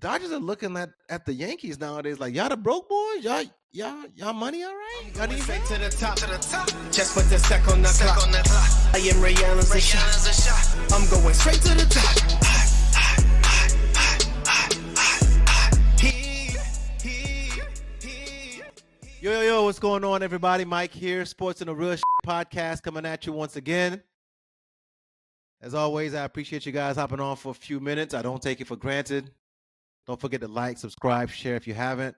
Dodgers are looking at the Yankees nowadays like y'all the broke boys, y'all money all right? Y'all need Straight help? to the top. Just put the sec on the clock. I am Ray Allen's a shot. I'm going straight to the top. Yo, what's going on, everybody? Mike here, Sports in the Real podcast coming at you once again. As always, I appreciate you guys hopping on for a few minutes. I don't take it for granted. Don't forget to like, subscribe, share if you haven't.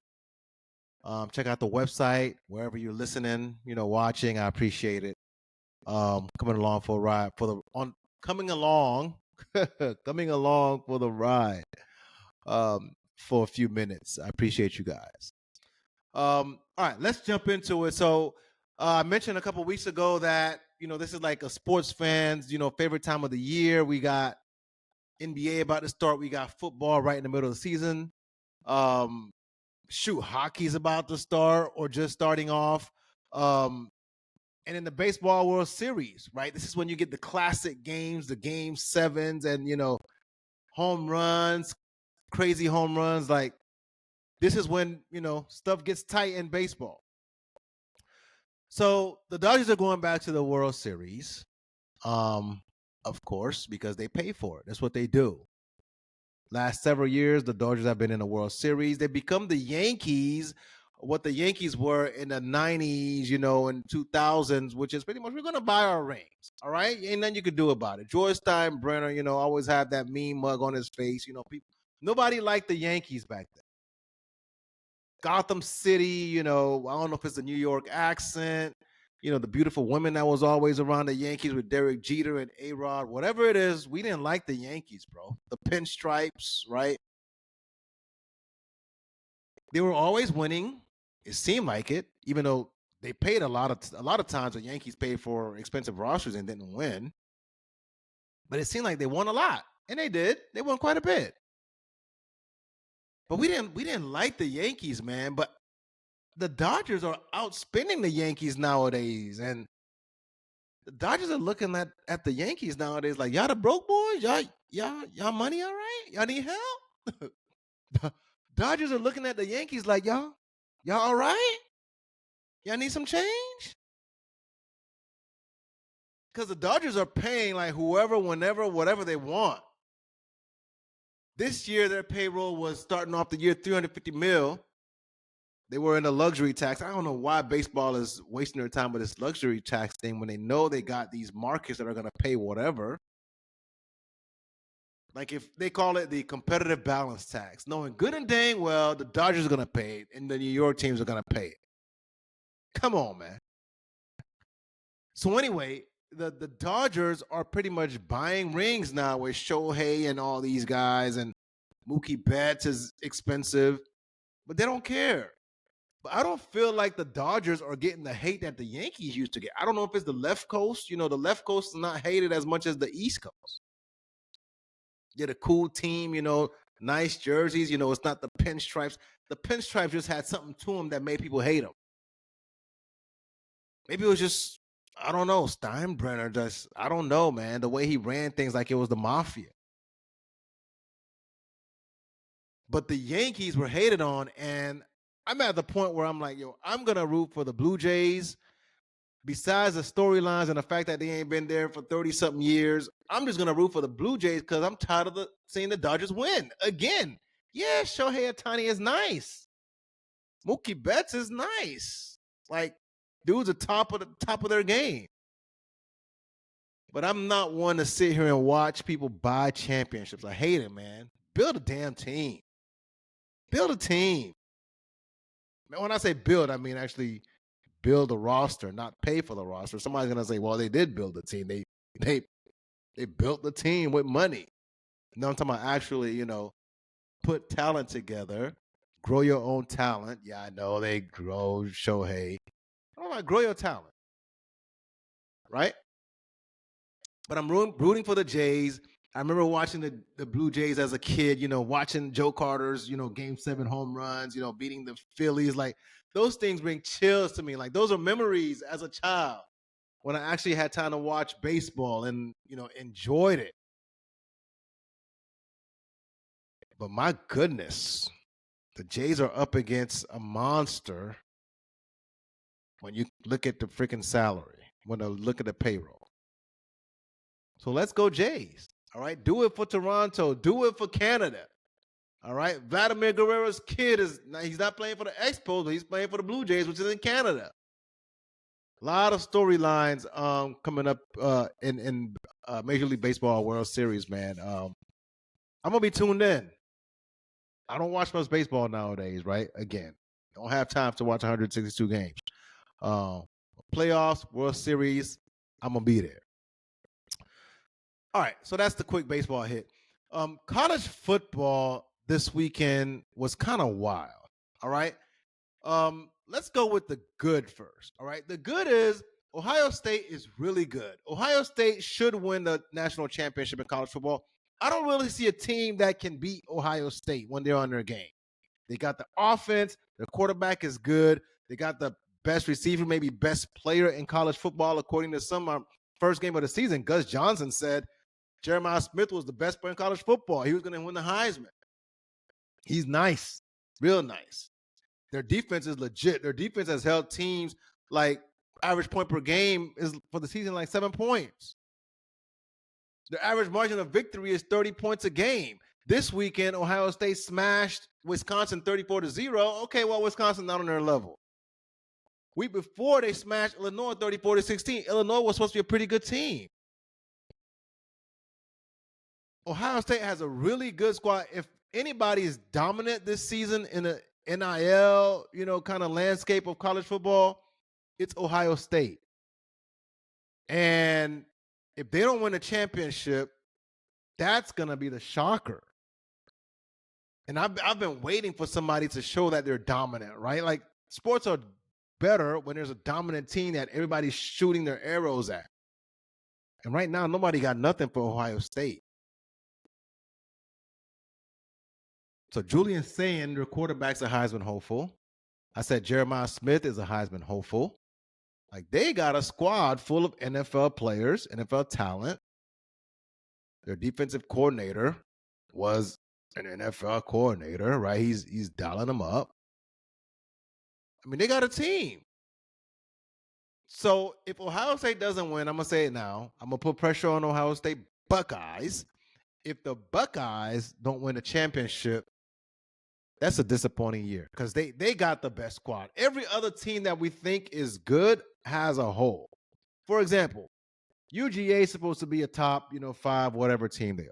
Check out the website, wherever you're listening, watching. I appreciate it. Coming along for a ride coming along for the ride for a few minutes. I appreciate you guys. All right, let's jump into it. So I mentioned a couple weeks ago that this is like a sports fan's favorite time of the year. We got NBA about to start. We got football right in the middle of the season. Hockey's about to start or just starting off. And in the baseball World Series, right? This is when you get the classic games, the game sevens, and home runs, crazy home runs. Like this is when stuff gets tight in baseball. So the Dodgers are going back to the World Series, of course, because they pay for it. That's what they do. Last several years, the Dodgers have been in the World Series. They become the Yankees, what the Yankees were in the 90s, and 2000s, which is pretty much we're going to buy our rings, all right? Ain't nothing you could do about it. George Steinbrenner, always have that mean mug on his face. Nobody liked the Yankees back then. Gotham City, I don't know if it's a New York accent, the beautiful women that was always around the Yankees with Derek Jeter and A-Rod, whatever it is, we didn't like the Yankees, bro. The pinstripes, right? They were always winning. It seemed like it, even though they paid a lot of times the Yankees paid for expensive rosters and didn't win. But it seemed like they won a lot, and they did. They won quite a bit. But we didn't like the Yankees, man. But the Dodgers are outspending the Yankees nowadays, and the Dodgers are looking at the Yankees nowadays like y'all the broke boys, y'all money all right? Y'all need help? The Dodgers are looking at the Yankees like y'all all right? Y'all need some change? Because the Dodgers are paying like whoever, whenever, whatever they want. This year, their payroll was starting off the year $350 million. They were in a luxury tax. I don't know why baseball is wasting their time with this luxury tax thing when they know they got these markets that are going to pay whatever. Like if they call it the competitive balance tax, knowing good and dang well the Dodgers are going to pay it and the New York teams are going to pay it. Come on, man. So anyway, the Dodgers are pretty much buying rings now with Shohei and all these guys, and Mookie Betts is expensive, but they don't care. But I don't feel like the Dodgers are getting the hate that the Yankees used to get. I don't know if it's the left coast. The left coast is not hated as much as the East Coast. Get a cool team, nice jerseys. It's not the pinstripes. The pinstripes just had something to them that made people hate them. Maybe it was just, I don't know, Steinbrenner just, I don't know, man. The way he ran things like it was the mafia. But the Yankees were hated on, and I'm at the point where I'm like, I'm going to root for the Blue Jays. Besides the storylines and the fact that they ain't been there for 30-something years, I'm just going to root for the Blue Jays because I'm tired of seeing the Dodgers win. Again, yeah, Shohei Ohtani is nice. Mookie Betts is nice. Like, dudes are top of their game. But I'm not one to sit here and watch people buy championships. I hate it, man. Build a damn team. Build a team. When I say build, I mean actually build a roster, not pay for the roster. Somebody's gonna say, "Well, they did build a team. They built the team with money." No, I'm talking about actually, put talent together, grow your own talent. Yeah, I know they grow Shohei. I'm like, grow your talent, right? But I'm rooting for the Jays. I remember watching the Blue Jays as a kid, watching Joe Carter's, Game 7 home runs, beating the Phillies. Like, those things bring chills to me. Like, those are memories as a child when I actually had time to watch baseball and, enjoyed it. But my goodness, the Jays are up against a monster when you look at the freaking salary, when you look at the payroll. So let's go Jays. All right. Do it for Toronto. Do it for Canada. All right. Vladimir Guerrero's kid he's not playing for the Expos, but he's playing for the Blue Jays, which is in Canada. A lot of storylines coming up in Major League Baseball World Series, man. I'm gonna be tuned in. I don't watch much baseball nowadays, right? Again, don't have time to watch 162 games. Playoffs, World Series, I'm gonna be there. All right, so that's the quick baseball hit. College football this weekend was kind of wild. All right. Let's go with the good first. All right. The good is Ohio State is really good. Ohio State should win the national championship in college football. I don't really see a team that can beat Ohio State when they're on their game. They got the offense, their quarterback is good. They got the best receiver, maybe best player in college football, according to some first game of the season. Gus Johnson said Jeremiah Smith was the best player in college football. He was going to win the Heisman. He's nice, real nice. Their defense is legit. Their defense has held teams like average point per game is for the season like 7 points. Their average margin of victory is 30 points a game. This weekend, Ohio State smashed Wisconsin 34-0. Okay, well, Wisconsin not on their level. Week before, they smashed Illinois 34-16. Illinois was supposed to be a pretty good team. Ohio State has a really good squad. If anybody is dominant this season in a NIL, kind of landscape of college football, it's Ohio State. And if they don't win a championship, that's going to be the shocker. And I've been waiting for somebody to show that they're dominant, right? Like, sports are better when there's a dominant team that everybody's shooting their arrows at. And right now, nobody got nothing for Ohio State. So Julian saying their quarterback's a Heisman hopeful. I said Jeremiah Smith is a Heisman hopeful. Like, they got a squad full of NFL players, NFL talent. Their defensive coordinator was an NFL coordinator, right? He's dialing them up. I mean, they got a team. So if Ohio State doesn't win, I'm going to say it now. I'm going to put pressure on Ohio State Buckeyes. If the Buckeyes don't win a championship, that's a disappointing year because they got the best squad. Every other team that we think is good has a hole. For example, UGA is supposed to be a top, 5, whatever team they are.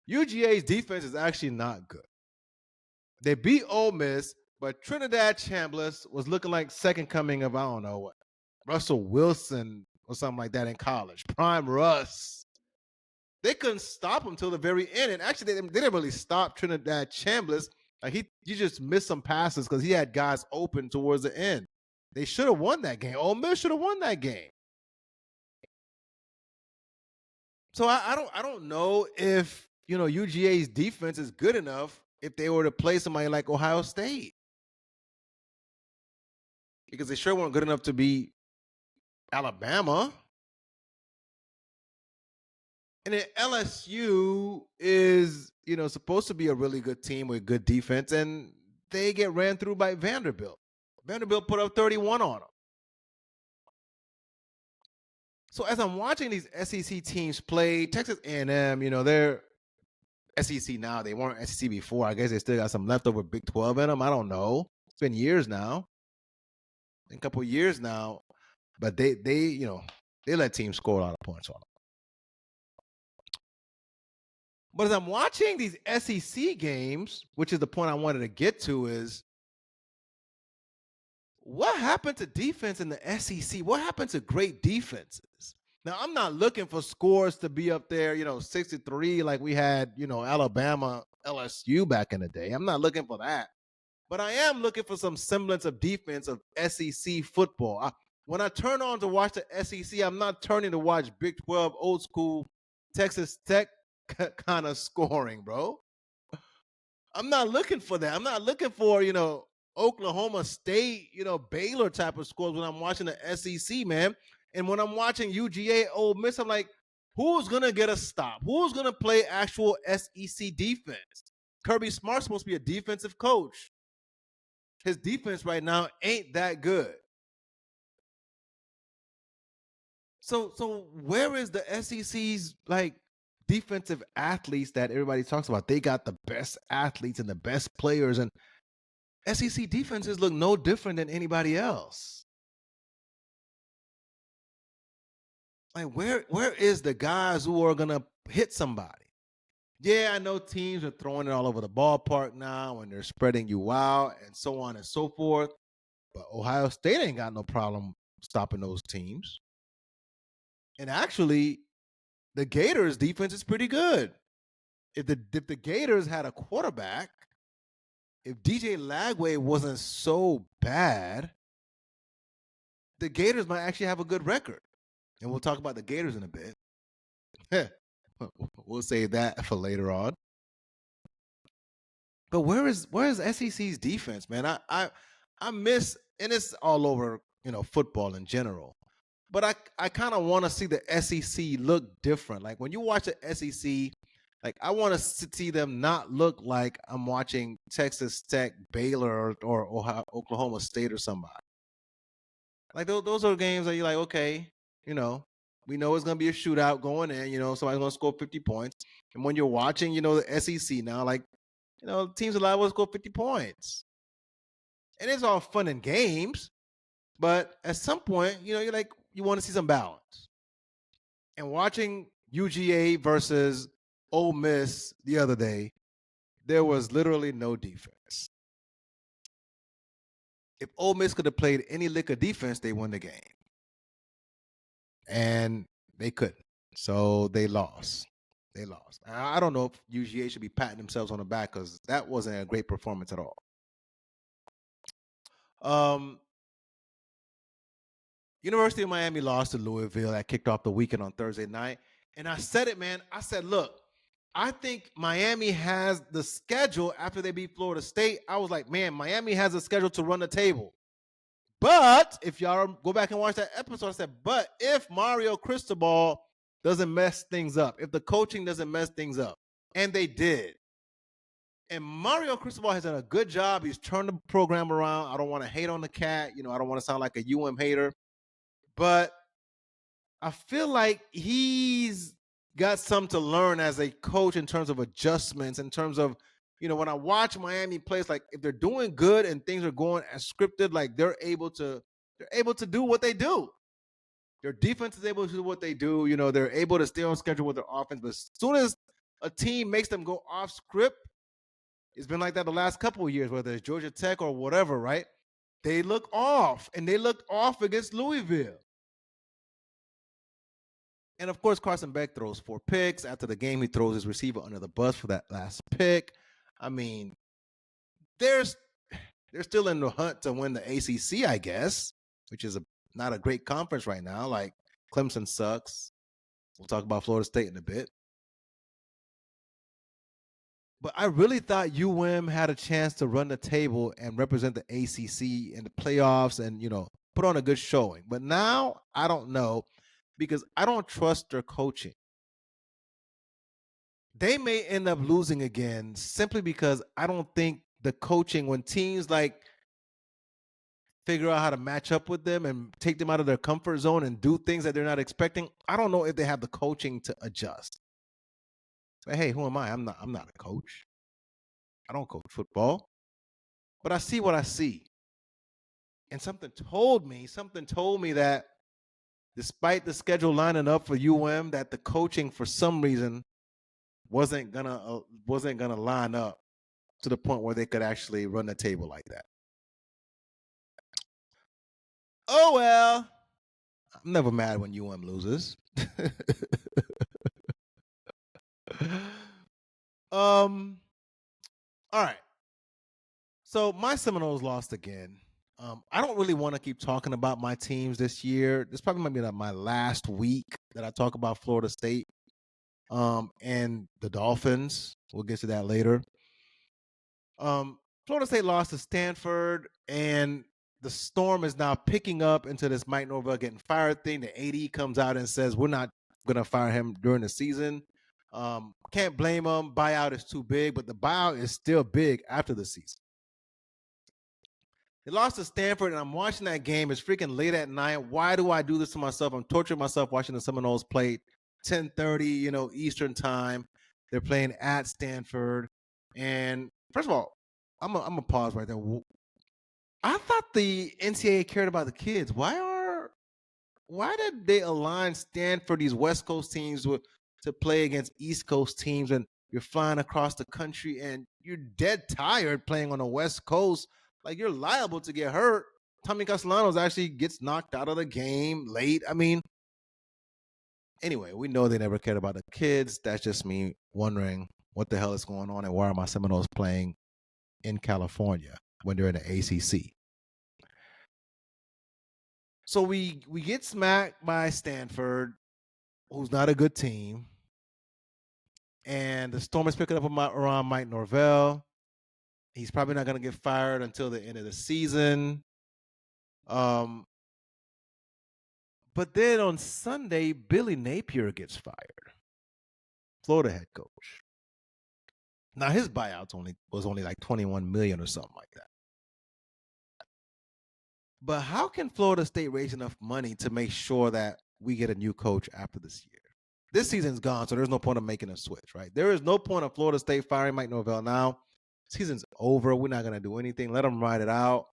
UGA's defense is actually not good. They beat Ole Miss, but Trinidad Chambliss was looking like second coming of, I don't know what, Russell Wilson or something like that in college. Prime Russ. They couldn't stop him till the very end. And actually, they didn't really stop Trinidad Chambliss. Like, he just missed some passes because he had guys open towards the end. They should have won that game. Ole Miss should have won that game. So I don't know if UGA's defense is good enough if they were to play somebody like Ohio State, because they sure weren't good enough to beat Alabama. And then LSU is supposed to be a really good team with good defense, and they get ran through by Vanderbilt. Vanderbilt put up 31 on them. So as I'm watching these SEC teams play, Texas A&M, they're SEC now. They weren't SEC before. I guess they still got some leftover Big 12 in them. I don't know. It's been years now. A couple years now. But they let teams score a lot of points on them. But as I'm watching these SEC games, which is the point I wanted to get to, is what happened to defense in the SEC? What happened to great defenses? Now, I'm not looking for scores to be up there, 63 like we had, Alabama, LSU back in the day. I'm not looking for that. But I am looking for some semblance of defense of SEC football. When I turn on to watch the SEC, I'm not turning to watch Big 12, old school, Texas Tech kind of scoring, bro. I'm not looking for that. I'm not looking for, Oklahoma State, Baylor type of scores when I'm watching the SEC, man. And when I'm watching UGA, Ole Miss, I'm like, who's going to get a stop? Who's going to play actual SEC defense? Kirby Smart's supposed to be a defensive coach. His defense right now ain't that good. So where is the SEC's like defensive athletes that everybody talks about? They got the best athletes and the best players, and SEC defenses look no different than anybody else. Like where is the guys who are gonna hit somebody? Yeah, I know teams are throwing it all over the ballpark now and they're spreading you out and so on and so forth. But Ohio State ain't got no problem stopping those teams. And actually, the Gators defense is pretty good. If the Gators had a quarterback, if DJ Lagway wasn't so bad, the Gators might actually have a good record. And we'll talk about the Gators in a bit. We'll save that for later on. But where is SEC's defense, man? I miss, and it's all over, football in general. But I kind of want to see the SEC look different. Like when you watch the SEC, like I want to see them not look like I'm watching Texas Tech, Baylor, or Ohio, Oklahoma State or somebody. Like those are games that you're like, okay, we know it's going to be a shootout going in, somebody's going to score 50 points. And when you're watching, the SEC now, like, teams are liable to score 50 points. And it's all fun and games. But at some point, you're like, you want to see some balance. And watching UGA versus Ole Miss the other day, there was literally no defense. If Ole Miss could have played any lick of defense, they won the game. And they couldn't. So they lost. I don't know if UGA should be patting themselves on the back because that wasn't a great performance at all. University of Miami lost to Louisville. That kicked off the weekend on Thursday night. And I said it, man. I said, look, I think Miami has the schedule after they beat Florida State. I was like, man, Miami has a schedule to run the table. But if y'all go back and watch that episode, I said, but if Mario Cristobal doesn't mess things up, if the coaching doesn't mess things up, and they did. And Mario Cristobal has done a good job. He's turned the program around. I don't want to hate on the cat. I don't want to sound like a hater. But I feel like he's got something to learn as a coach in terms of adjustments, in terms of, when I watch Miami play, like if they're doing good and things are going as scripted, like they're able to do what they do. Their defense is able to do what they do. They're able to stay on schedule with their offense. But as soon as a team makes them go off script, it's been like that the last couple of years, whether it's Georgia Tech or whatever, right? They look off, and they looked off against Louisville. And, of course, Carson Beck throws 4 picks. After the game, he throws his receiver under the bus for that last pick. I mean, they're still in the hunt to win the ACC, I guess, which is not a great conference right now. Like, Clemson sucks. We'll talk about Florida State in a bit. But I really thought had a chance to run the table and represent the ACC in the playoffs and, put on a good showing. But now, I don't know, because I don't trust their coaching. They may end up losing again simply because I don't think the coaching, when teams like figure out how to match up with them and take them out of their comfort zone and do things that they're not expecting, I don't know if they have the coaching to adjust. But hey, who am I? I'm not a coach. I don't coach football. But I see what I see. And something told me that despite the schedule lining up for that the coaching for some reason wasn't gonna line up to the point where they could actually run the table like that. Oh well, I'm never mad when loses. All right. So my Seminoles lost again. I don't really want to keep talking about my teams this year. This probably might be my last week that I talk about Florida State and the Dolphins. We'll get to that later. Florida State lost to Stanford, and the storm is now picking up into this Mike Norvell getting fired thing. The AD comes out and says, we're not going to fire him during the season. Can't blame them. Buyout is too big, but the buyout is still big after the season. They lost to Stanford, and I'm watching that game. It's freaking late at night. Why do I do this to myself? I'm torturing myself watching the Seminoles play 10:30, Eastern time. They're playing at Stanford. And first of all, I'm gonna pause right there. I thought the NCAA cared about the kids. Why did they align Stanford, these West Coast teams, to play against East Coast teams, and you're flying across the country and you're dead tired playing on the West Coast? Like, you're liable to get hurt. Tommy Castellanos actually gets knocked out of the game late. I mean, anyway, we know they never cared about the kids. That's just me wondering what the hell is going on and why are my Seminoles playing in California when they're in the ACC? So we get smacked by Stanford, who's not a good team. And the storm is picking up around Mike Norvell. He's probably not going to get fired until the end of the season. But then on Sunday, Billy Napier gets fired, Florida head coach. Now his buyout was only like $21 million or something like that. But how can Florida State raise enough money to make sure that we get a new coach after this year? This season's gone, so there's no point of making a switch, right? There is no point of Florida State firing Mike Norvell now. Season's over. We're not going to do anything. Let them ride it out.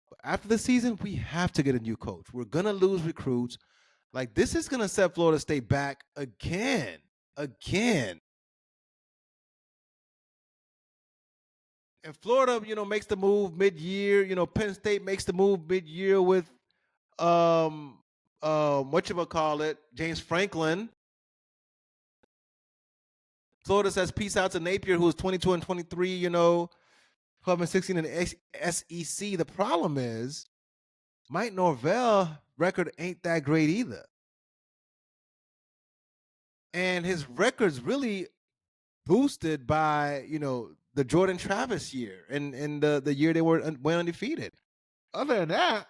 But after the season, we have to get a new coach. We're going to lose recruits. Like, this is going to set Florida State back again. And Florida, makes the move mid-year. Penn State makes the move mid-year with James Franklin. Florida says peace out to Napier, who is 22 and 23, 12 and 16 in the SEC. The problem is Mike Norvell record ain't that great either. And his record's really boosted by, the Jordan Travis year and the year they went undefeated. Other than that,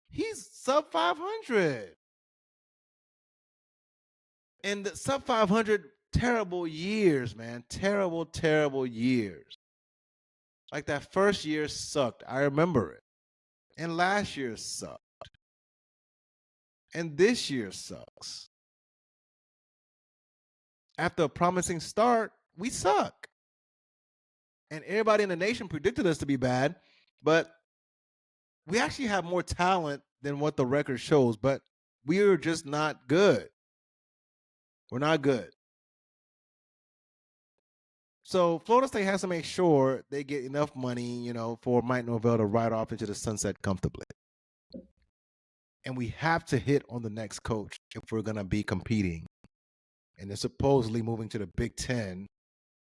he's sub 500. And the sub 500, terrible years, man. Terrible years. Like, that first year sucked. I remember it. And last year sucked. And this year sucks. After a promising start, we suck. And everybody in the nation predicted us to be bad, but we actually have more talent than what the record shows, but we're just not good. We're not good. So Florida State has to make sure they get enough money, for Mike Norvell to ride off into the sunset comfortably. And we have to hit on the next coach if we're going to be competing. And they're supposedly moving to the Big Ten.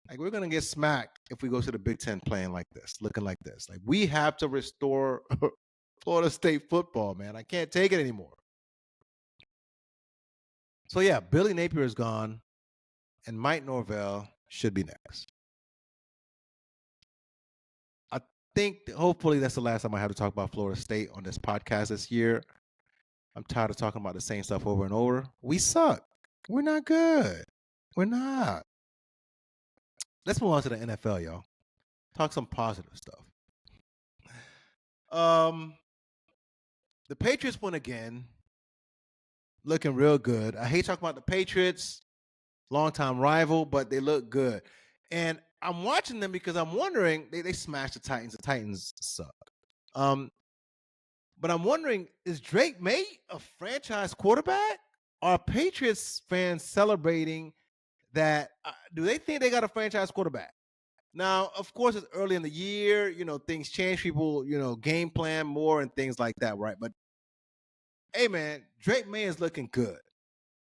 Like, we're going to get smacked if we go to the Big Ten playing like this, looking like this. Like, we have to restore Florida State football, man. I can't take it anymore. So, yeah, Billy Napier is gone, and Mike Norvell should be next. I think hopefully that's the last time I have to talk about Florida State on this podcast this year. I'm tired of talking about the same stuff over and over. We suck. We're not good. We're not. Let's move on to the NFL, y'all. Talk some positive stuff. The Patriots won again. Looking real good. I hate talking about the Patriots, longtime rival, but they look good. And I'm watching them because I'm wondering, they smashed the Titans. The Titans suck. But I'm wondering, is Drake May a franchise quarterback? Are Patriots fans celebrating that? Do they think they got a franchise quarterback? Now, of course, it's early in the year. Things change. People, game plan more and things like that, right? But, hey, man, Drake May is looking good.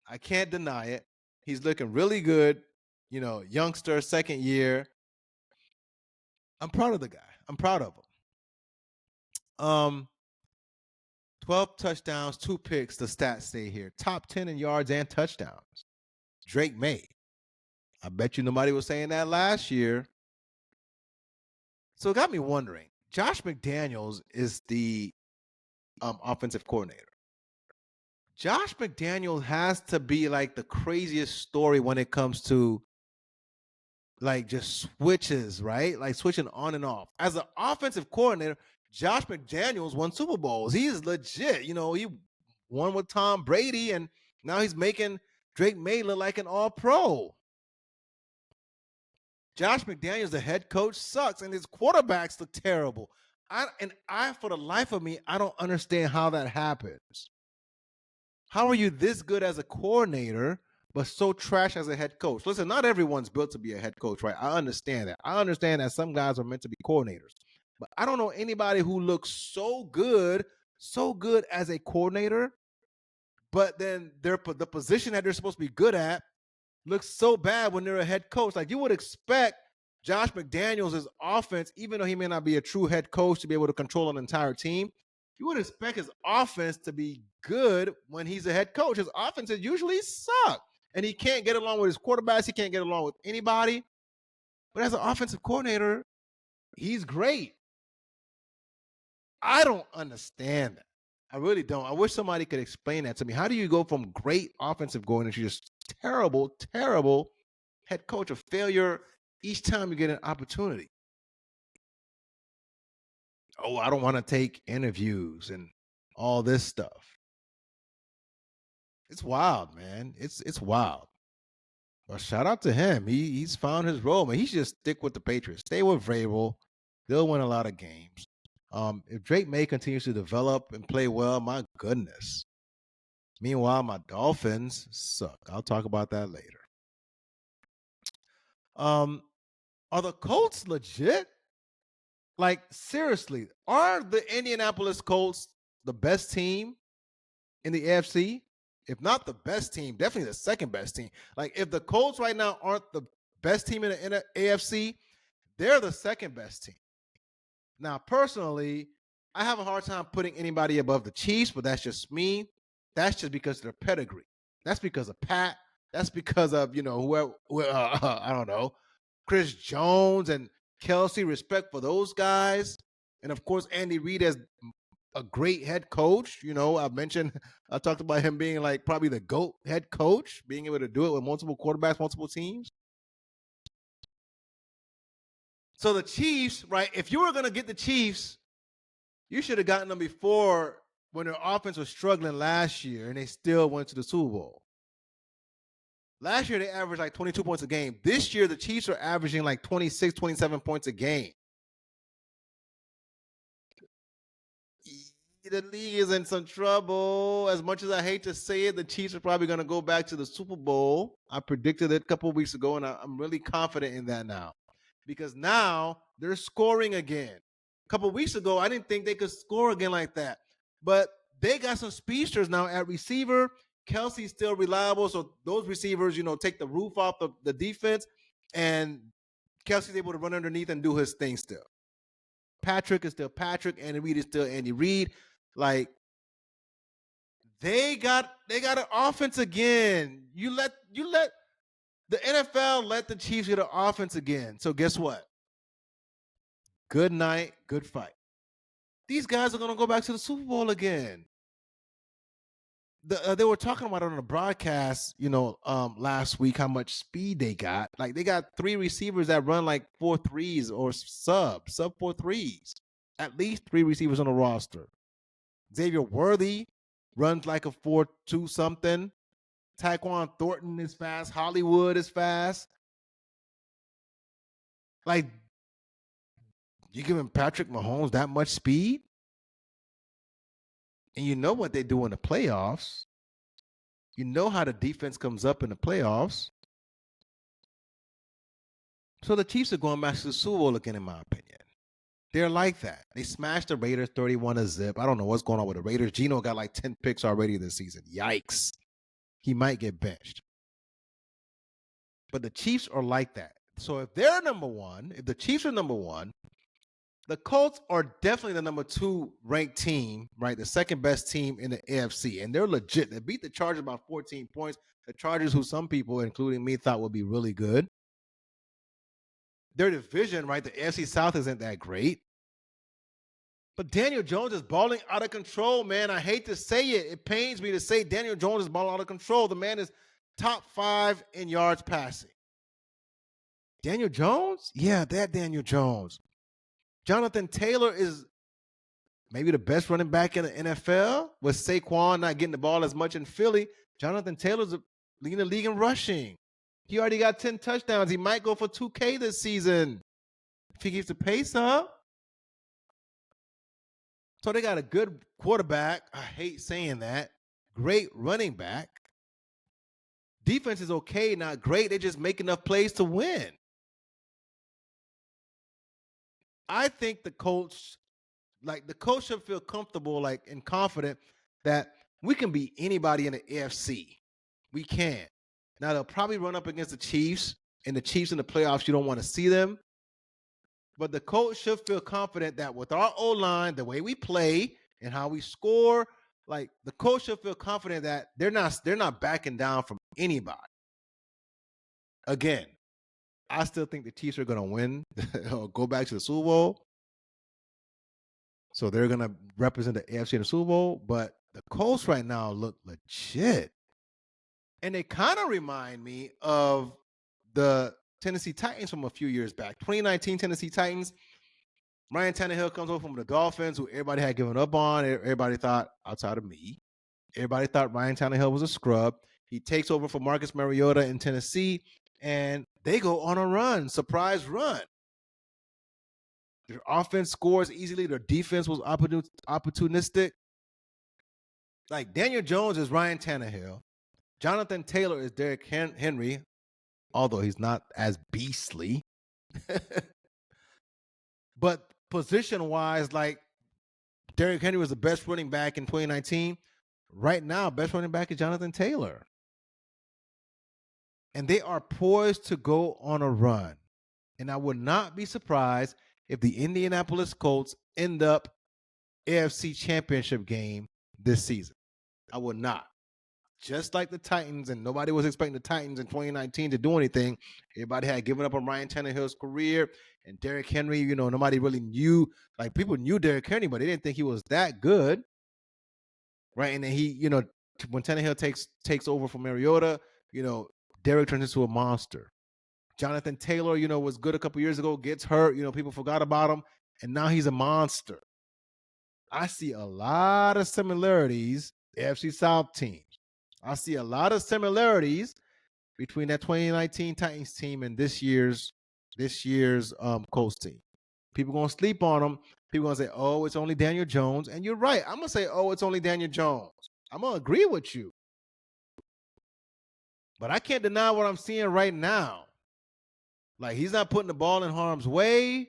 I can't deny it. He's looking really good. Youngster, second year. I'm proud of the guy. I'm proud of him. 12 touchdowns, 2 picks, the stats say here. Top 10 in yards and touchdowns. Drake May. I bet you nobody was saying that last year. So it got me wondering. Josh McDaniels is the offensive coordinator. Josh McDaniels has to be like the craziest story when it comes to like just switches, right? Like switching on and off. As an offensive coordinator, Josh McDaniels won Super Bowls. He is legit. He won with Tom Brady, and now he's making Drake May look like an all-pro. Josh McDaniels, the head coach, sucks, and his quarterbacks look terrible. For the life of me, I don't understand how that happens. How are you this good as a coordinator, but so trash as a head coach? Listen, not everyone's built to be a head coach, right? I understand that. I understand that some guys are meant to be coordinators, but I don't know anybody who looks so good as a coordinator, but then the position that they're supposed to be good at looks so bad when they're a head coach. Like you would expect Josh McDaniels' offense, even though he may not be a true head coach, to be able to control an entire team. You would expect his offense to be good when he's a head coach. His offenses usually suck. And he can't get along with his quarterbacks. He can't get along with anybody. But as an offensive coordinator, he's great. I don't understand that. I really don't. I wish somebody could explain that to me. How do you go from great offensive coordinator to just terrible, terrible head coach, a failure each time you get an opportunity? Oh, I don't want to take interviews and all this stuff. It's wild, man. It's wild. But shout out to him. He's found his role, man. He should just stick with the Patriots. Stay with Vrabel. They'll win a lot of games. If Drake May continues to develop and play well, my goodness. Meanwhile, my Dolphins suck. I'll talk about that later. Are the Colts legit? Like, seriously, are the Indianapolis Colts the best team in the AFC? If not the best team, definitely the second best team. Like, if the Colts right now aren't the best team in the AFC, they're the second best team. Now, personally, I have a hard time putting anybody above the Chiefs, but that's just me. That's just because of their pedigree. That's because of Pat. That's because of, whoever I don't know, Chris Jones and Kelsey. Respect for those guys. And of course, Andy Reid as a great head coach. I talked about him being like probably the GOAT head coach, being able to do it with multiple quarterbacks, multiple teams. So the Chiefs, right? If you were going to get the Chiefs, you should have gotten them before when their offense was struggling last year and they still went to the Super Bowl. Last year, they averaged like 22 points a game. This year, the Chiefs are averaging like 26, 27 points a game. The league is in some trouble. As much as I hate to say it, the Chiefs are probably going to go back to the Super Bowl. I predicted it a couple of weeks ago, and I'm really confident in that now. Because now they're scoring again. A couple of weeks ago, I didn't think they could score again like that. But they got some speedsters now at receiver. Kelsey's still reliable, so those receivers, take the roof off the defense, and Kelsey's able to run underneath and do his thing still. Patrick is still Patrick. Andy Reid is still Andy Reid. Like, they got an offense again. You let the NFL let the Chiefs get an offense again. So guess what? Good night, good fight. These guys are going to go back to the Super Bowl again. They were talking about it on the broadcast, last week, how much speed they got. Like, they got 3 receivers that run like 4.3s or sub 4.3s. At least 3 receivers on the roster. Xavier Worthy runs like a 4.2 something. Tyquan Thornton is fast. Hollywood is fast. Like, you giving Patrick Mahomes that much speed? And you know what they do in the playoffs. You know how the defense comes up in the playoffs. So the Chiefs are going back to the Super Bowl again, in my opinion. They're like that. They smashed the Raiders 31-0. I don't know what's going on with the Raiders. Geno got like 10 picks already this season. Yikes. He might get benched. But the Chiefs are like that. So if they're number one, if the Chiefs are number one, the Colts are definitely the number 2 ranked team, right? The second best team in the AFC. And they're legit. They beat the Chargers by 14 points. The Chargers, who some people, including me, thought would be really good. Their division, right? The AFC South isn't that great. But Daniel Jones is balling out of control, man. I hate to say it. It pains me to say Daniel Jones is balling out of control. The man is top 5 in yards passing. Daniel Jones? Yeah, that Daniel Jones. Jonathan Taylor is maybe the best running back in the NFL with Saquon not getting the ball as much in Philly. Jonathan Taylor's leading the league in rushing. He already got 10 touchdowns. He might go for 2K this season if he keeps the pace up. So they got a good quarterback. I hate saying that. Great running back. Defense is okay, not great. They just make enough plays to win. I think the coach should feel comfortable, and confident that we can beat anybody in the AFC. We can. Now they'll probably run up against the Chiefs, and the Chiefs in the playoffs, you don't want to see them. But the coach should feel confident that with our O-line, the way we play and how we score, the coach should feel confident that they're not backing down from anybody. Again, I still think the Chiefs are going to win or go back to the Super Bowl. So they're going to represent the AFC in the Super Bowl. But the Colts right now look legit. And they kind of remind me of the Tennessee Titans from a few years back. 2019 Tennessee Titans. Ryan Tannehill comes over from the Dolphins, who everybody had given up on. Everybody thought, outside of me, everybody thought Ryan Tannehill was a scrub. He takes over for Marcus Mariota in Tennessee, and they go on a run, surprise run. Their offense scores easily. Their defense was opportunistic. Daniel Jones is Ryan Tannehill. Jonathan Taylor is Derrick Henry, although he's not as beastly. But position-wise, Derrick Henry was the best running back in 2019. Right now, best running back is Jonathan Taylor. And they are poised to go on a run. And I would not be surprised if the Indianapolis Colts end up AFC Championship game this season. I would not. Just like the Titans, and nobody was expecting the Titans in 2019 to do anything. Everybody had given up on Ryan Tannehill's career, and Derrick Henry, nobody really knew. People knew Derrick Henry, but they didn't think he was that good, right? And then he, when Tannehill takes over from Mariota, Derrick turns into a monster. Jonathan Taylor, was good a couple years ago, gets hurt, people forgot about him, and now he's a monster. I see a lot of similarities, AFC South teams. I see a lot of similarities between that 2019 Titans team and this year's Colts team. People gonna sleep on them. People gonna say, "Oh, it's only Daniel Jones," and you're right. I'm gonna say, "Oh, it's only Daniel Jones." I'm gonna agree with you, but I can't deny what I'm seeing right now. He's not putting the ball in harm's way.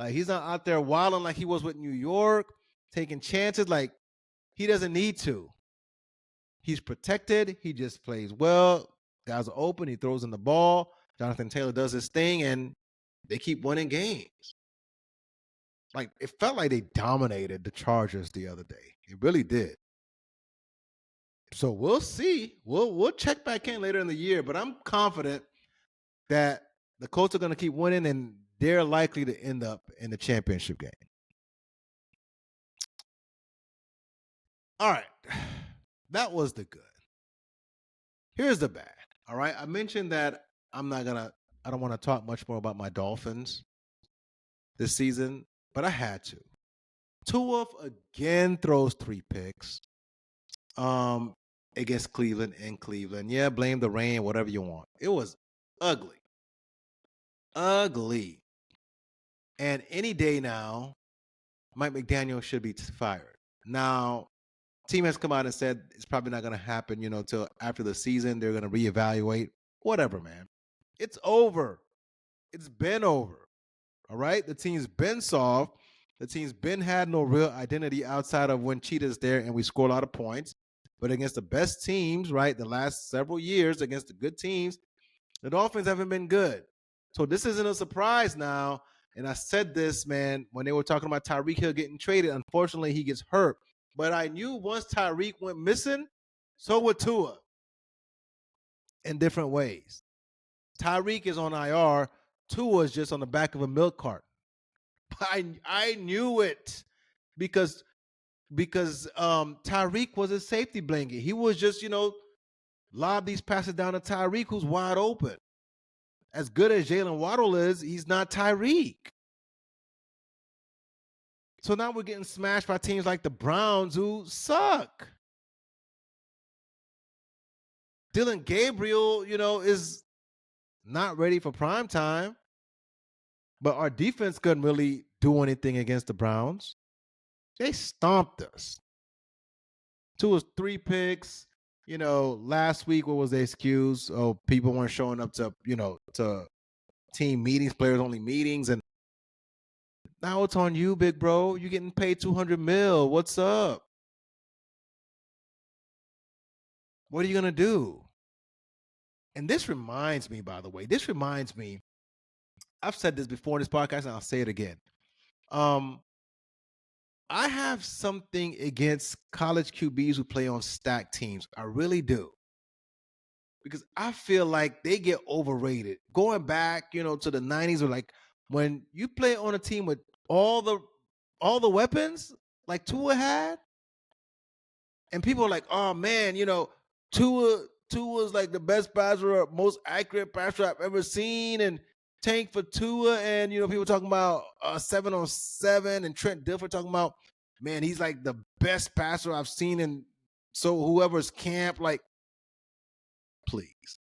He's not out there wilding like he was with New York, taking chances. He doesn't need to. He's protected. He just plays well. Guys are open. He throws in the ball. Jonathan Taylor does his thing, and they keep winning games. It felt like they dominated the Chargers the other day. It really did. So we'll see. We'll check back in later in the year, but I'm confident that the Colts are going to keep winning, and they're likely to end up in the championship game. All right. That was the good. Here's the bad. All right. I mentioned that I don't want to talk much more about my Dolphins this season, but I had to. Tua again throws 3 picks against Cleveland in Cleveland. Yeah, blame the rain, whatever you want. It was ugly. Ugly. And any day now, Mike McDaniels should be fired. Now, team has come out and said it's probably not going to happen, until after the season. They're going to reevaluate. Whatever, man. It's over. It's been over. All right? The team's been solved. The team's been had no real identity outside of when Cheetah's there and we score a lot of points. But against the best teams, right, the last several years against the good teams, the Dolphins haven't been good. So this isn't a surprise now. And I said this, man, when they were talking about Tyreek Hill getting traded. Unfortunately, he gets hurt. But I knew once Tyreek went missing, so would Tua in different ways. Tyreek is on IR. Tua is just on the back of a milk cart. I knew it. because Tyreek was a safety blanket. He was just, lob these passes down to Tyreek, who's wide open. As good as Jalen Waddle is, he's not Tyreek. So now we're getting smashed by teams like the Browns, who suck. Dylan Gabriel, is not ready for prime time. But our defense couldn't really do anything against the Browns. They stomped us. 3 picks. Last week, what was the excuse? Oh, people weren't showing up to team meetings, players only meetings. And now it's on you, big bro. You're getting paid $200 million. What's up? What are you going to do? And this reminds me, by the way, I've said this before in this podcast and I'll say it again. I have something against college QBs who play on stacked teams. I really do. Because I feel like they get overrated. Going back, to the 90s, or like when you play on a team with all the weapons like Tua had, and people are like, oh man, Tua's like the best passer, most accurate passer I've ever seen, and tank for Tua, and people talking about 7-on-7, and Trent Dilfer talking about, man, he's like the best passer I've seen in whoever's camp, like, please.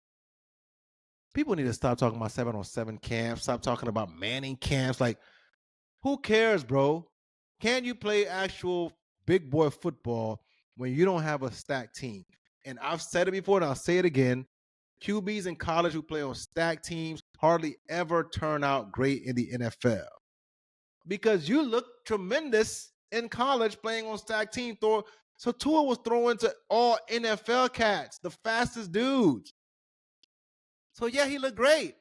People need to stop talking about 7-on-7 camps, stop talking about Manning camps. Like, who cares, bro? Can you play actual big boy football when you don't have a stacked team? And I've said it before and I'll say it again. QBs in college who play on stacked teams hardly ever turn out great in the NFL. Because you look tremendous in college playing on stacked teams. So Tua was throwing to all NFL cats, the fastest dudes. So yeah, he looked great.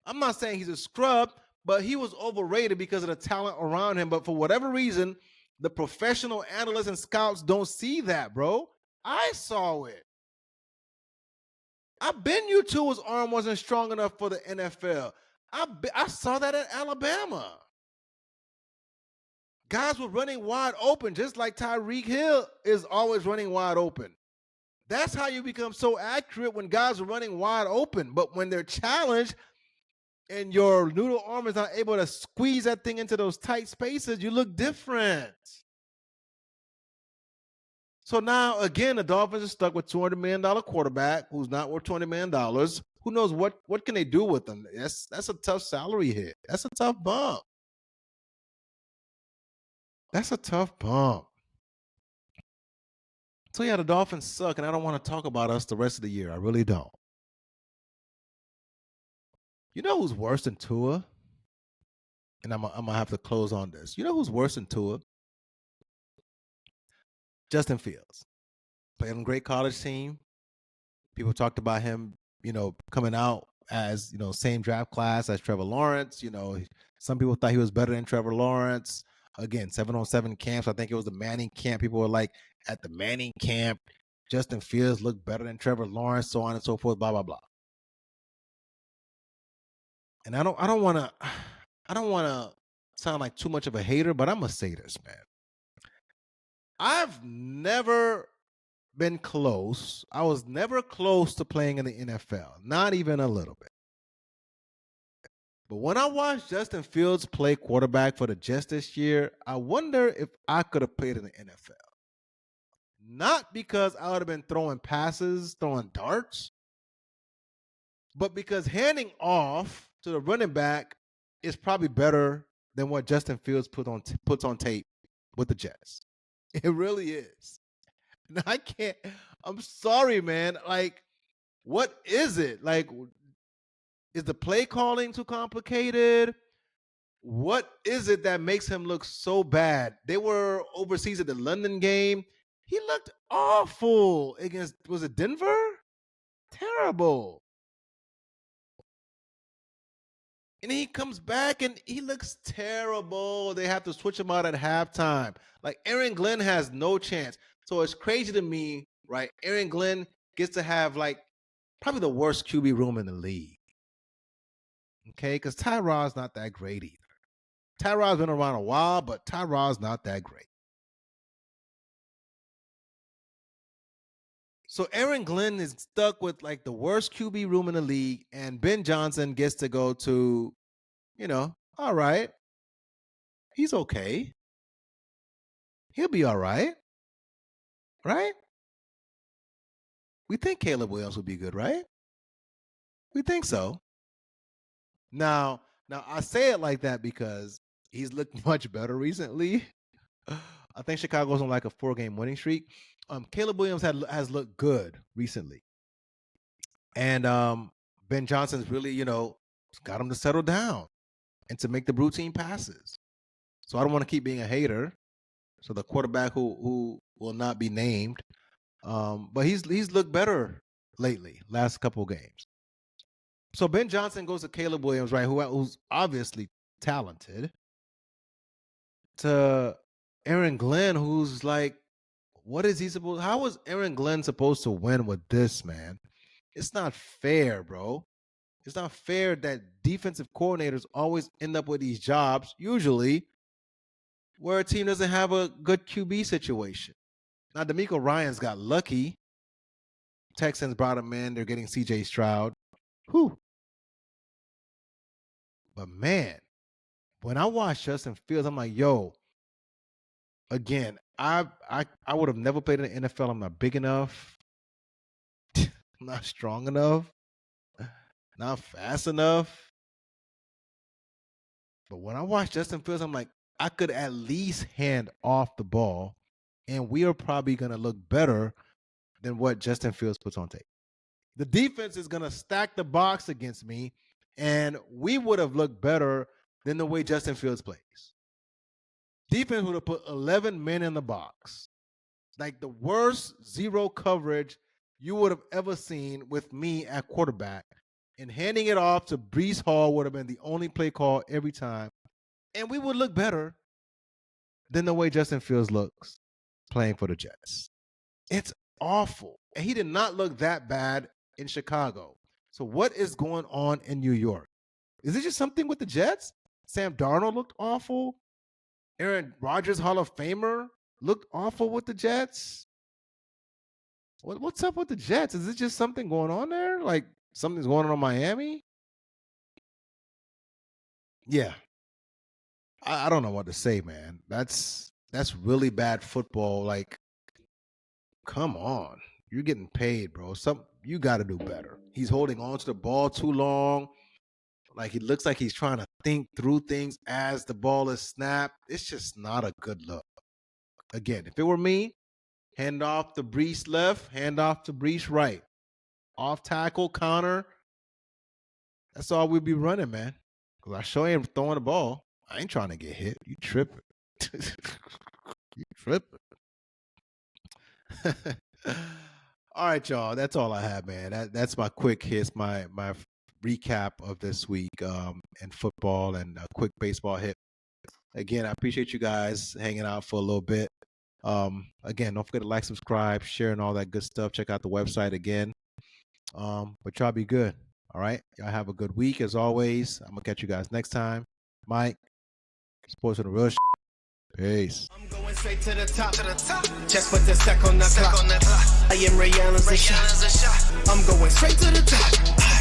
I'm not saying he's a scrub, but he was overrated because of the talent around him. But for whatever reason, the professional analysts and scouts don't see that, bro. I saw it. I bet you Tua's arm wasn't strong enough for the NFL. I saw that at Alabama. Guys were running wide open, just like Tyreek Hill is always running wide open. That's how you become so accurate, when guys are running wide open. But when they're challenged and your noodle arm is not able to squeeze that thing into those tight spaces, you look different. So now, again, the Dolphins are stuck with $200 million quarterback who's not worth $20 million. Who knows what can they do with them? That's a tough salary hit. That's a tough bump. So yeah, the Dolphins suck, and I don't want to talk about us the rest of the year. I really don't. You know who's worse than Tua? And I'm gonna have to close on this. You know who's worse than Tua? Justin Fields. Played on a great college team. People talked about him, coming out as, same draft class as Trevor Lawrence. Some people thought he was better than Trevor Lawrence. Again, 7-on-7 camps. I think it was the Manning camp. People were like, at the Manning camp, Justin Fields looked better than Trevor Lawrence, so on and so forth, blah, blah, blah. And I don't want to sound like too much of a hater, but I'm going to say this, man. I've never been close. I was never close to playing in the NFL, not even a little bit. But when I watched Justin Fields play quarterback for the Jets this year, I wonder if I could have played in the NFL. Not because I would have been throwing passes, throwing darts, but because handing off to the running back is probably better than what Justin Fields puts on tape with the Jets. It really is. And I'm sorry, man. Like, what is it? Like, is the play calling too complicated? What is it that makes him look so bad? They were overseas at the London game. He looked awful against, was it Denver? Terrible. And he comes back and he looks terrible. They have to switch him out at halftime. Like, Aaron Glenn has no chance. So it's crazy to me, right? Aaron Glenn gets to have like probably the worst QB room in the league. Okay, because Tyrod's not that great either. Tyrod's been around a while, but Tyrod's not that great. So Aaron Glenn is stuck with like the worst QB room in the league, and Ben Johnson gets to go to, all right, he's okay. He'll be all right. Right? We think Caleb Williams will be good, right? We think so. Now I say it like that because he's looked much better recently. I think Chicago's on like a 4-game winning streak. Caleb Williams has looked good recently. And Ben Johnson's really, got him to settle down and to make the routine passes. So I don't want to keep being a hater. So the quarterback who will not be named, but he's looked better lately, last couple of games. So Ben Johnson goes to Caleb Williams, right, who's obviously talented, to Aaron Glenn, who's like, what is he supposed? How is Aaron Glenn supposed to win with this, man? It's not fair, bro. It's not fair that defensive coordinators always end up with these jobs, usually, where a team doesn't have a good QB situation. Now, DeMeco Ryans got lucky. Texans brought him in. They're getting C.J. Stroud. Whew. But, man, when I watch Justin Fields, I'm like, yo, again, I would have never played in the NFL. I'm not big enough. I'm not strong enough. Not fast enough. But when I watch Justin Fields, I'm like, I could at least hand off the ball, and we are probably going to look better than what Justin Fields puts on tape. The defense is going to stack the box against me, and we would have looked better than the way Justin Fields plays. Defense would have put 11 men in the box. Like the worst zero coverage you would have ever seen with me at quarterback. And handing it off to Breece Hall would have been the only play call every time. And we would look better than the way Justin Fields looks playing for the Jets. It's awful. And he did not look that bad in Chicago. So what is going on in New York? Is it just something with the Jets? Sam Darnold looked awful. Aaron Rodgers, Hall of Famer, looked awful with the Jets. What's up with the Jets? Is it just something going on there? Like something's going on in Miami? Yeah. I don't know what to say, man. That's really bad football. Like, come on. You're getting paid, bro. You got to do better. He's holding on to the ball too long. Like, he looks like he's trying to think through things as the ball is snapped. It's just not a good look. Again, if it were me, hand off to Breece left, hand off to Breece right. Off tackle, counter. That's all we'd be running, man. Because I sure ain't throwing the ball. I ain't trying to get hit. You tripping. You tripping. All right, y'all. That's all I have, man. That's my quick hits, my recap of this week in football and a quick baseball hit. Again, I appreciate you guys hanging out for a little bit. Again, don't forget to like, subscribe, share, and all that good stuff. Check out the website again. But y'all be good. All right. Y'all have a good week as always. I'm gonna catch you guys next time. Mike, sports on the real. Peace. I'm going straight to the top. Just put the stack on the clock. I am Ray Allen's a shot. I'm going straight to the top.